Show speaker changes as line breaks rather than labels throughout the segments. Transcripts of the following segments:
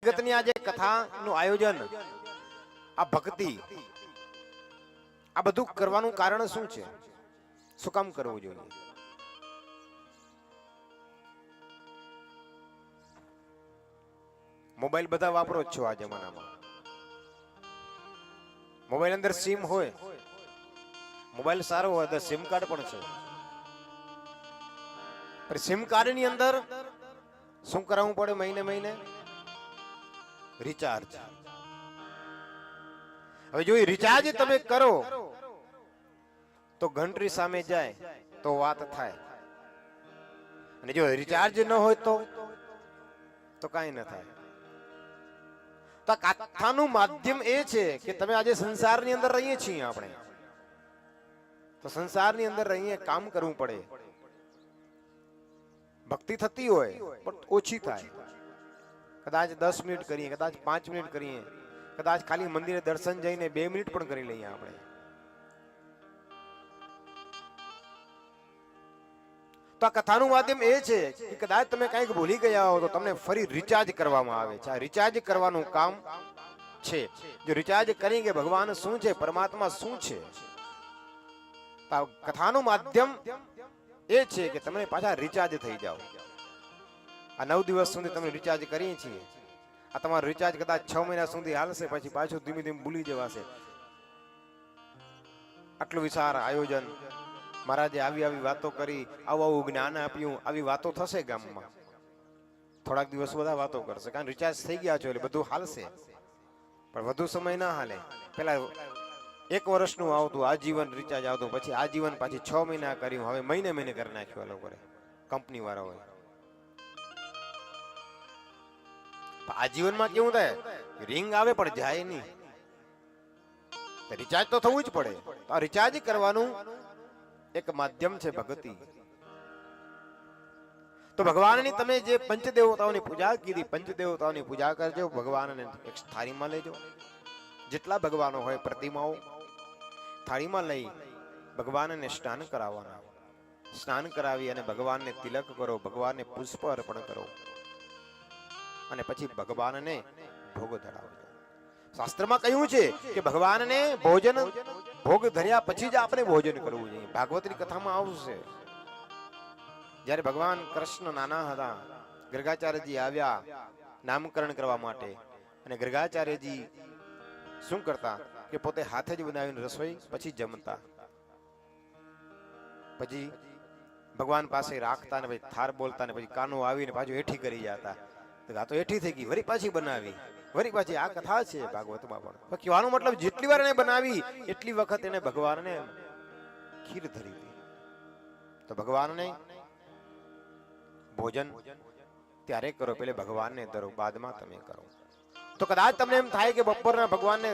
જગતની આજે કથાનું આયોજન, આ ભક્તિ, આ બધું કરવાનું કારણ શું છે? શું કામ કરવું જોઈએ? મોબાઈલ બધા વાપરો જ છો આ જમાનામાં. મોબાઈલ અંદર સિમ હોય, મોબાઈલ સારો હોય તો સિમ કાર્ડ પણ છે. પણ સિમ કાર્ડ ની અંદર શું કરાવવું પડે? મહિને મહિને રિચાર્જ. હવે જો રિચાર્જ તમે કરો તો ઘંટરી સામે જાય તો વાત થાય, અને જો રિચાર્જ ન હોય તો કાંઈ ન થાય. તો કથાનું માધ્યમ એ છે કે તમે આજે સંસારની અંદર રહીએ છીએ આપણે, તો સંસારની અંદર રહીએ કામ કરવું પડે. ભક્તિ થતી હોય પણ ઓછી થાય. કદાચ 10 મિનિટ કરીએ, કદાચ 5 મિનિટ કરીએ, કદાચ ખાલી મંદિરે દર્શન જઈને 2 મિનિટ પણ કરી લઈએ આપણે. તો આ કથાનું માધ્યમ એ છે કે કદાચ તમે કંઈક ભૂલી ગયા હો તો તમને ફરી રિચાર્જ કરવામાં આવે છે. આ રિચાર્જ કરવાનું કામ છે. જો રિચાર્જ કરી કે ભગવાન શું છે, પરમાત્મા શું છે, તો કથાનું માધ્યમ એ છે કે તમે પાછા રિચાર્જ થઈ જાઓ. આ 9 દિવસ સુધી તમે રિચાર્જ કરીએ છીએ, આ તમારું રિચાર્જ કદાચ 6 મહિના સુધી હાલશે, પછી પાછું ધીમે ધીમે ભૂલી જવાશે. આટલું વિશાળ આયોજન, મહારાજે આવી વાતો કરી, આવું જ્ઞાન આપ્યું, આવી વાતો થશે ગામમાં. થોડાક દિવસ બધા વાતો કરશે, કારણ રિચાર્જ થઈ ગયા છો એટલે બધું હાલશે, પણ વધુ સમય ના હાલે. પેલા 1 વર્ષનું આવતું, આજીવન રિચાર્જ આવતું, પછી આજીવન પાછી 6 મહિના કર્યું, હવે મહિને મહિને કરી નાખ્યું આ લોકોએ, કંપની વાળાઓએ. આજીવનમાં કેવું થાય? રિંગ આવે પણ જાય નહીં, રિચાર્જ તો થવું જ પડે. તો આ રિચાર્જ કરવાનું એક માધ્યમ છે ભક્તિ. તો ભગવાનની તમે જે પંચદેવતાઓની પૂજા કીધી, પંચદેવતાઓની પૂજા કરજો. ભગવાનને એક થાળીમાં લેજો, જેટલા ભગવાનો હોય પ્રતિમાઓ થાળીમાં લઈ ભગવાનને સ્નાન કરાવવાના. સ્નાન કરાવી અને ભગવાનને તિલક કરો, ભગવાનને પુષ્પ અર્પણ કરો, અને પછી ભગવાનને ભોગ ધરાવજો. શાસ્ત્રમાં કહ્યું છે કે ભગવાનને ભોજન ભોગ ધર્યા પછી જ આપણે ભોજન કરવું જોઈએ. ભાગવતની કથામાં આવશે, જ્યારે ભગવાન કૃષ્ણ નાના હતા, ગર્ગાચાર્યજી આવ્યા નામકરણ કરવા માટે, અને ગર્ગાચાર્યજી શું કરતા કે પોતે હાથે જ બનાવીને રસોઈ પછી જમતા, પછી ભગવાન પાસે રાખતા ને પછી થાર બોલતા, ને પછી કાનો આવીને પાછું હેઠી કરી જતા. આ તો હેઠી થઈ ગઈ, વળી પાછી બનાવી, વળી પાછી. આ કથા છે ભાગવતમાં પણ. કહેવાનો મતલબ જેટલી વાર એને બનાવી એટલી વખત એને ભગવાનને ખીર ધરી હતી. તો ભગવાનને ભોજન ત્યારે કરો, પેલે ભગવાનને ધરો, બાદમાં તમે કરો. તો કદાચ તમને એમ થાય કે બપોરના ભગવાનને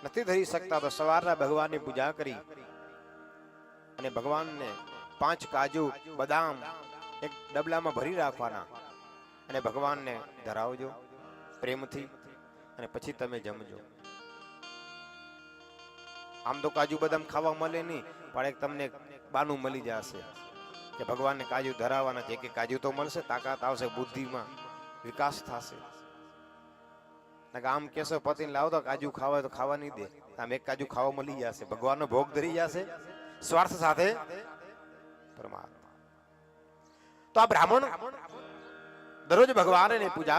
નથી ધરી શકતા, તો સવારના ભગવાનની પૂજા કરી અને ભગવાનને 5 કાજુ બદામ એક ડબલામાં ભરી રાખવાના અને ભગવાનને ધરાવજો પ્રેમથી, અને પછી તમે જમજો. આમ તો કાજુ બદામ ખાવા મળે નહીં, પણ એક તમને બાનું મળી જશે કે ભગવાનને કાજુ ધરાવવાના છે. કે કાજુ તો મળશે, તાકાત આવશે, બુદ્ધિમાં વિકાસ થશે. આમ કેશો પતિને લાવતો કાજુ ખાવા તો ખાવા નહીં દે, આમ એક કાજુ ખાવા મળી જશે, ભગવાનનો ભોગ ધરી જશે સ્વાર્થ સાથે પરમાત્મા. તો આ બ્રાહ્મણ દરરોજ ભગવાનને પૂજા